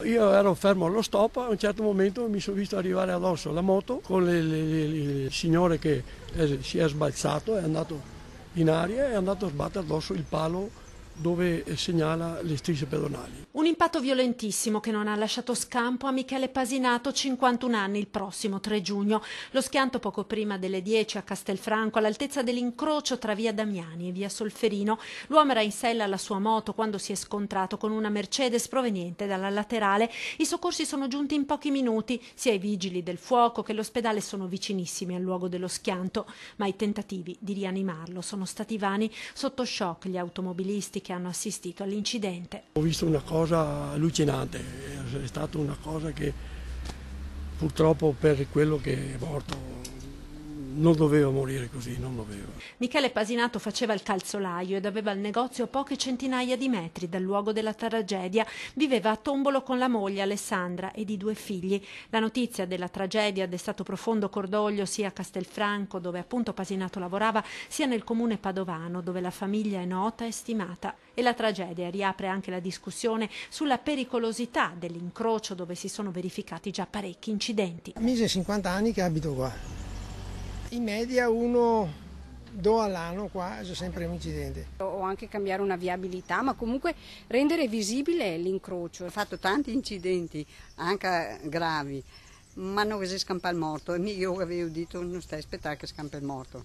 io ero fermo allo stop, a un certo momento mi sono visto arrivare addosso la moto con il signore che si è sbalzato, è andato in aria e è andato a sbattere addosso il palo dove segnala le strisce pedonali. Un impatto violentissimo che non ha lasciato scampo a Michele Pasinato, 51 anni, il prossimo 3 giugno. Lo schianto poco prima delle 10 a Castelfranco, all'altezza dell'incrocio tra via Damiani e via Solferino. L'uomo era in sella alla sua moto quando si è scontrato con una Mercedes proveniente dalla laterale. I soccorsi sono giunti in pochi minuti, sia i vigili del fuoco che l'ospedale sono vicinissimi al luogo dello schianto, ma i tentativi di rianimarlo sono stati vani. Sotto shock gli automobilisti che hanno assistito all'incidente. Ho visto una cosa allucinante, è stata una cosa che purtroppo per quello che è morto non doveva morire così, non doveva. Michele Pasinato faceva il calzolaio ed aveva il negozio a poche centinaia di metri dal luogo della tragedia. Viveva a Tombolo con la moglie Alessandra ed i 2 figli. La notizia della tragedia ha destato profondo cordoglio sia a Castelfranco, dove appunto Pasinato lavorava, sia nel comune padovano, dove la famiglia è nota e stimata. E la tragedia riapre anche la discussione sulla pericolosità dell'incrocio dove si sono verificati già parecchi incidenti. Mise 50 anni che abito qua. In media 1-2 all'anno qua c'è sempre un incidente. O anche cambiare una viabilità, ma comunque rendere visibile l'incrocio. Ho fatto tanti incidenti, anche gravi, ma non si scampa il morto. E io avevo detto non stai a aspettare che scampa il morto.